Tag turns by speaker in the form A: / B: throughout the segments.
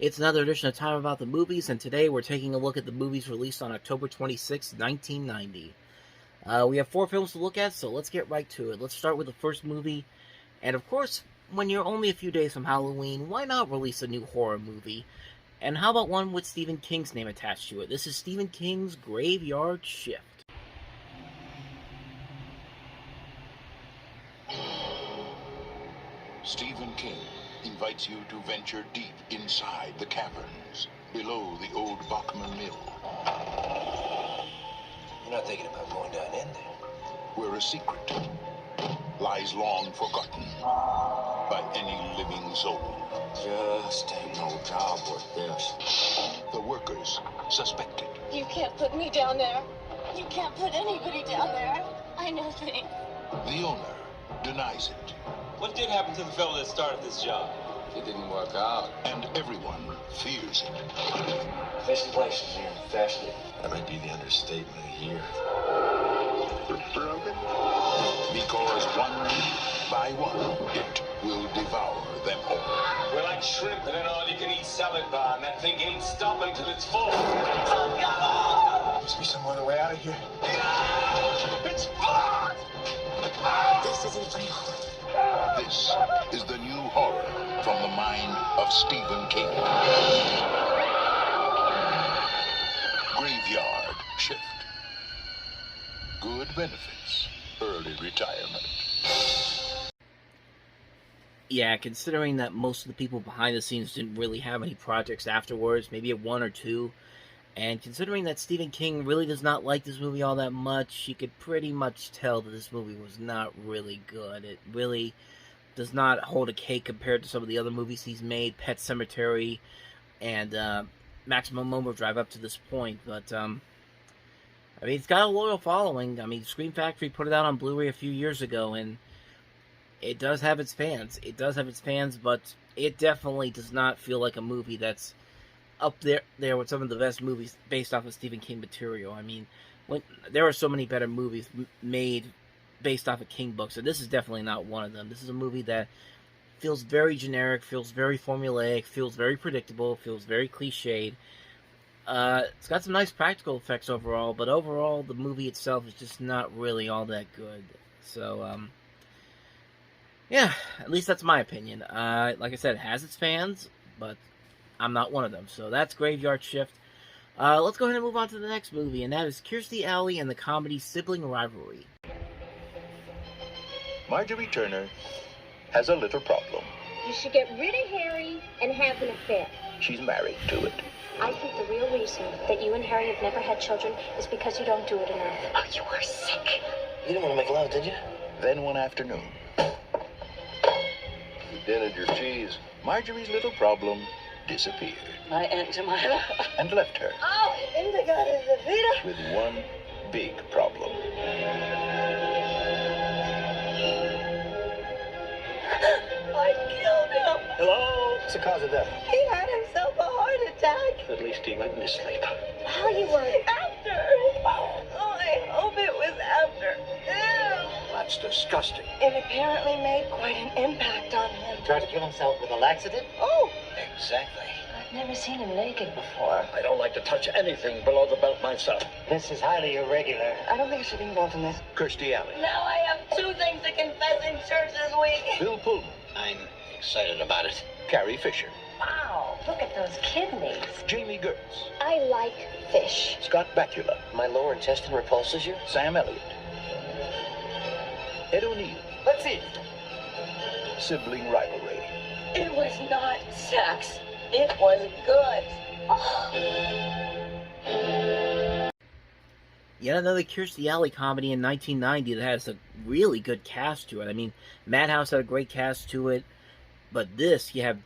A: It's another edition of Time About the Movies, and today we're taking a look at the movies released on October 26, 1990. We have 4 films to look at, so let's get right to it. Let's start with the first movie, and of course, when you're only a few days from Halloween, why not release a new horror movie? And how about one with Stephen King's name attached to it? This is Stephen King's Graveyard Shift.
B: Stephen King invites you to venture deep inside the caverns, below the old Bachman Mill.
C: You're not thinking about going down in there?
B: Where a secret lies long forgotten by any living soul.
C: Just ain't no job worth this.
B: The workers suspected.
D: You can't put me down there. You can't put anybody down there. I know things.
B: The owner denies it.
E: What did happen to the fellow that started this job?
C: It didn't work out.
B: And everyone fears it.
C: This place is infested. That might be the understatement of the year.
B: Because one by one, it will devour them all.
E: We're like shrimp in an all-you-can-eat salad bar, and that thing ain't stopping till it's full.
C: Must be some other way out of here.
E: It's blood!
D: This isn't real.
B: This is the new horror from the mind of Stephen King. Graveyard Shift. Good benefits, early retirement.
A: Yeah, considering that most of the people behind the scenes didn't really have any projects afterwards, maybe 1 or 2, and considering that Stephen King really does not like this movie all that much, you could pretty much tell that this movie was not really good. It really does not hold a cake compared to some of the other movies he's made, Pet Sematary and Maximum Overdrive up to this point. But, I mean, it's got a loyal following. I mean, Scream Factory put it out on Blu-ray a few years ago, and it does have its fans. It does have its fans, but it definitely does not feel like a movie that's up there with some of the best movies based off of Stephen King material. I mean, there are so many better movies made based off of King books, and this is definitely not one of them. This is a movie that feels very generic, feels very formulaic, feels very predictable, feels very cliched. It's got some nice practical effects overall, but overall the movie itself is just not really all that good. So, yeah, at least that's my opinion. Like I said, it has its fans, but I'm not one of them. So that's Graveyard Shift. Let's go ahead and move on to the next movie, and that is Kirstie Alley and the comedy Sibling Rivalry.
B: Marjorie Turner has a little problem.
F: You should get rid of Harry and have an affair.
B: She's married to it.
F: I think the real reason that you and Harry have never had children is because you don't do it enough.
D: Oh, you are sick.
C: You didn't want to make love, did you?
B: Then one afternoon,
C: You dented your cheese.
B: Marjorie's little problem disappeared
D: My Aunt Jemima.
B: and left her
D: Oh, Indica is a Vita.
B: with one big problem.
D: I killed him.
C: Hello? What's the cause of death?
D: He had himself a heart attack.
C: At least he went in his sleep.
F: Hollywood.
D: After. Oh, I hope it was after. Ew.
C: That's disgusting.
D: It apparently made quite an impact on him.
G: Tried to kill himself with a laxative?
D: Oh,
C: Exactly.
D: I've never seen him naked before.
C: I don't like to touch anything below the belt myself.
G: This is highly irregular.
D: I don't think I should be involved in this.
B: Kirstie Alley,
D: Now I have 2 things to confess in church this week.
B: Bill Pullman,
C: I'm excited about it.
B: Carrie Fisher,
F: Wow, look at those kidneys.
B: Jamie Gertz,
F: I like fish.
B: Scott Bakula,
C: My lower intestine repulses you?
B: Sam Elliott, Ed O'Neill,
D: Let's see.
B: Sibling Rivalry.
D: It was not sex. It was good.
A: Yet another Kirstie Alley comedy in 1990 that has a really good cast to it. I mean, Madhouse had a great cast to it, but this, you have,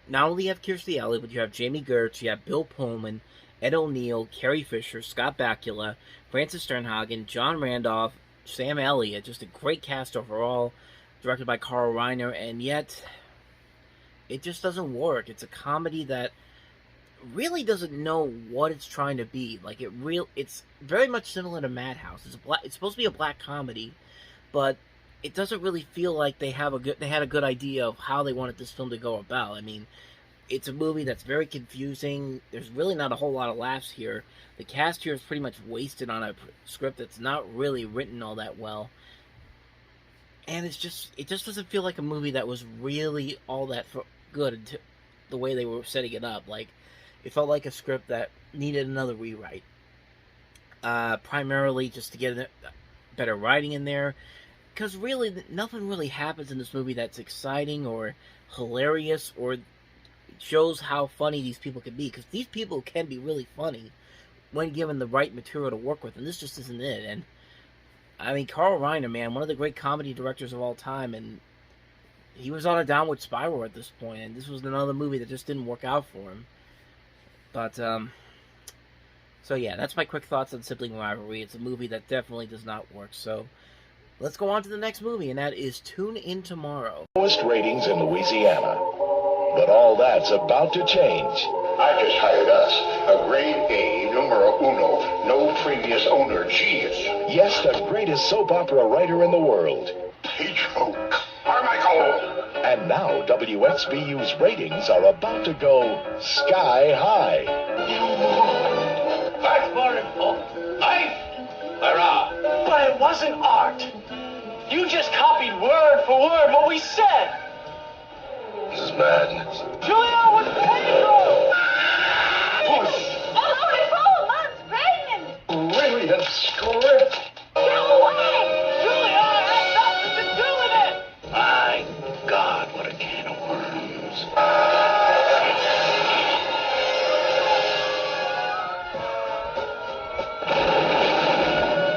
A: not only you have Kirstie Alley, but you have Jamie Gertz, you have Bill Pullman, Ed O'Neill, Carrie Fisher, Scott Bakula, Francis Sternhagen, John Randolph, Sam Elliott. Just a great cast overall, directed by Carl Reiner, and yet it just doesn't work. It's a comedy that really doesn't know what it's trying to be. Like, it's very much similar to Madhouse. It's supposed to be a black comedy, but it doesn't really feel like they had a good idea of how they wanted this film to go about. I mean, it's a movie that's very confusing. There's really not a whole lot of laughs here. The cast here is pretty much wasted on a script that's not really written all that well. And it just doesn't feel like a movie that was really all that good the way they were setting it up. Like, it felt like a script that needed another rewrite. Primarily just to get better writing in there. Because really, nothing really happens in this movie that's exciting or hilarious or shows how funny these people can be. Because these people can be really funny when given the right material to work with. And this just isn't it. And I mean, Carl Reiner, man, one of the great comedy directors of all time, and he was on a downward spiral at this point, and this was another movie that just didn't work out for him. But, so yeah, that's my quick thoughts on Sibling Rivalry. It's a movie that definitely does not work, so let's go on to the next movie, and that is Tune In Tomorrow.
H: Lowest ratings in Louisiana. But all that's about to change.
B: I just hired us. A grade A, numero uno, no previous owner genius.
H: Yes, the greatest soap opera writer in the world.
B: Pedro Carmichael.
H: And now WXBU's ratings are about to go sky high.
E: That's more important. Life. Hurrah.
G: But it wasn't art. You just copied word for word what we said.
C: This is madness.
G: Julia was Pedro!
D: Oh, holy bull! Mom's pregnant!
B: Brilliant script.
D: Go away!
G: Julia had nothing to do with it!
B: My God, what a can of worms.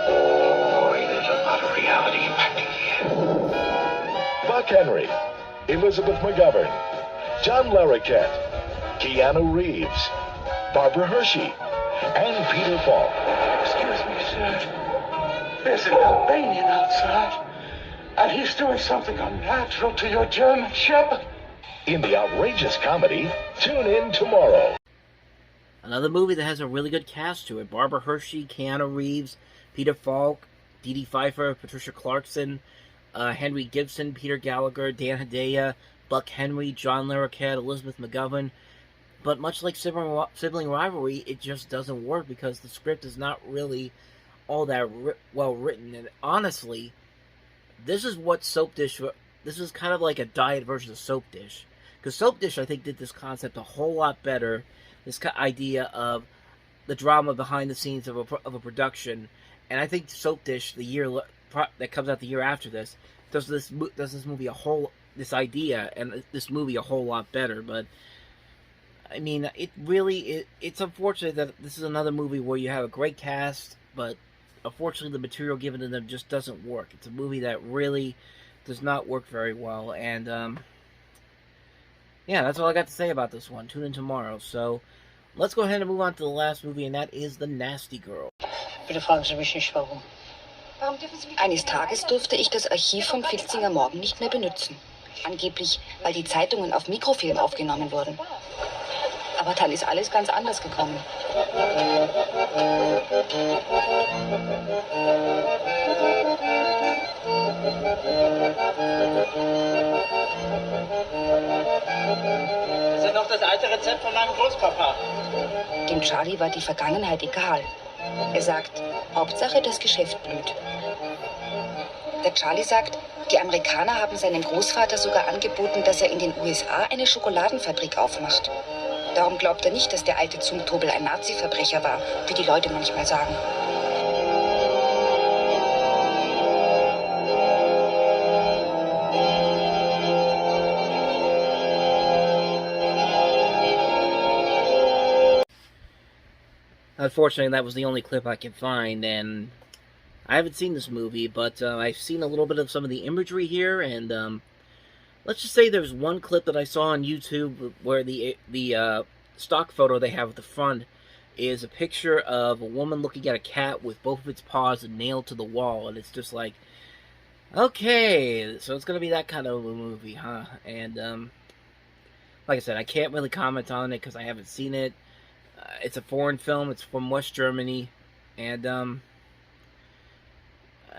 B: Boy, there's a lot of reality impacting here.
H: Buck Henry, Elizabeth McGovern, John Larroquette, Keanu Reeves, Barbara Hershey, and Peter Falk.
I: Excuse me, sir. There's an Albanian outside, and he's doing something unnatural to your German Shepherd.
H: In the outrageous comedy, Tune In Tomorrow.
A: Another movie that has a really good cast to it. Barbara Hershey, Keanu Reeves, Peter Falk, Dee Dee Pfeiffer, Patricia Clarkson, Henry Gibson, Peter Gallagher, Dan Hedaya, Buck Henry, John Larroquette, Elizabeth McGovern. But much like Sibling Rivalry, it just doesn't work because the script is not really all that well written. And honestly, this is what Soap Dish... This is kind of like a diet version of Soap Dish. Because Soap Dish, I think, did this concept a whole lot better. This idea of the drama behind the scenes of a production. And I think Soap Dish, the year that comes out the year after this, does this movie this idea and this movie a whole lot better. But I mean, it's unfortunate that this is another movie where you have a great cast, but unfortunately the material given to them just doesn't work. It's a movie that really does not work very well, and yeah, that's all I got to say about this one. Tune in tomorrow. So let's go ahead and move on to the last movie, and that is The Nasty Girl.
G: Bitte fragen Sie mich nicht, warum.
D: Warum dürfen Sie mich
J: Eines Tages durfte ich das Archiv vom Filzinger Morgen nicht mehr benutzen. Angeblich, weil die Zeitungen auf Mikrofilm aufgenommen wurden. Aber dann ist alles ganz anders gekommen.
G: Das ist noch das alte Rezept von meinem Großpapa.
J: Dem Charlie war die Vergangenheit egal. Er sagt, Hauptsache das Geschäft blüht. Der Charlie sagt, die Amerikaner haben seinem Großvater sogar angeboten, dass er in den USA eine Schokoladenfabrik aufmacht. Darum glaubt er nicht, dass der alte Zumtobel ein Nazi-Verbrecher war, wie die Leute manchmal sagen.
A: Unfortunately, that was the only clip I could find, and I haven't seen this movie, but I've seen a little bit of some of the imagery here, and let's just say there's one clip that I saw on YouTube where the stock photo they have at the front is a picture of a woman looking at a cat with both of its paws nailed to the wall, and it's just like, okay, so it's going to be that kind of a movie, huh? And like I said, I can't really comment on it because I haven't seen it. It's a foreign film. It's from West Germany, and I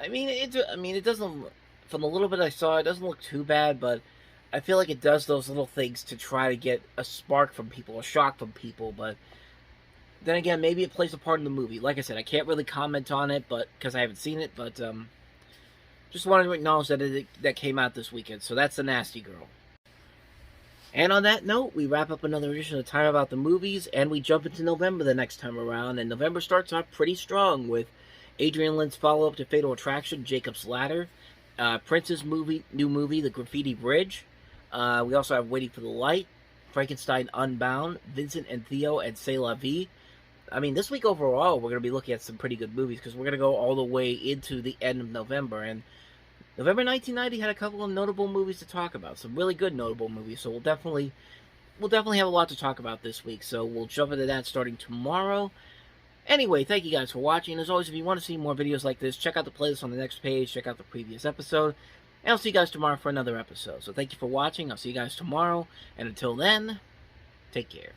A: mean, it doesn't. From the little bit I saw, it doesn't look too bad. But I feel like it does those little things to try to get a spark from people, a shock from people, but then again, maybe it plays a part in the movie. Like I said, I can't really comment on it, but because I haven't seen it, but just wanted to acknowledge that that came out this weekend. So that's The Nasty Girl. And on that note, we wrap up another edition of Time About the Movies, and we jump into November the next time around. And November starts off pretty strong with Adrian Lynn's follow-up to Fatal Attraction, Jacob's Ladder, Prince's new movie, The Graffiti Bridge. We also have Waiting for the Light, Frankenstein Unbound, Vincent and Theo, and C'est La Vie. I mean, this week overall, we're going to be looking at some pretty good movies, because we're going to go all the way into the end of November. And November 1990 had a couple of notable movies to talk about, some really good notable movies. So we'll definitely have a lot to talk about this week. So we'll jump into that starting tomorrow. Anyway, thank you guys for watching. As always, if you want to see more videos like this, check out the playlist on the next page, check out the previous episode, and I'll see you guys tomorrow for another episode. So thank you for watching. I'll see you guys tomorrow, and until then, take care.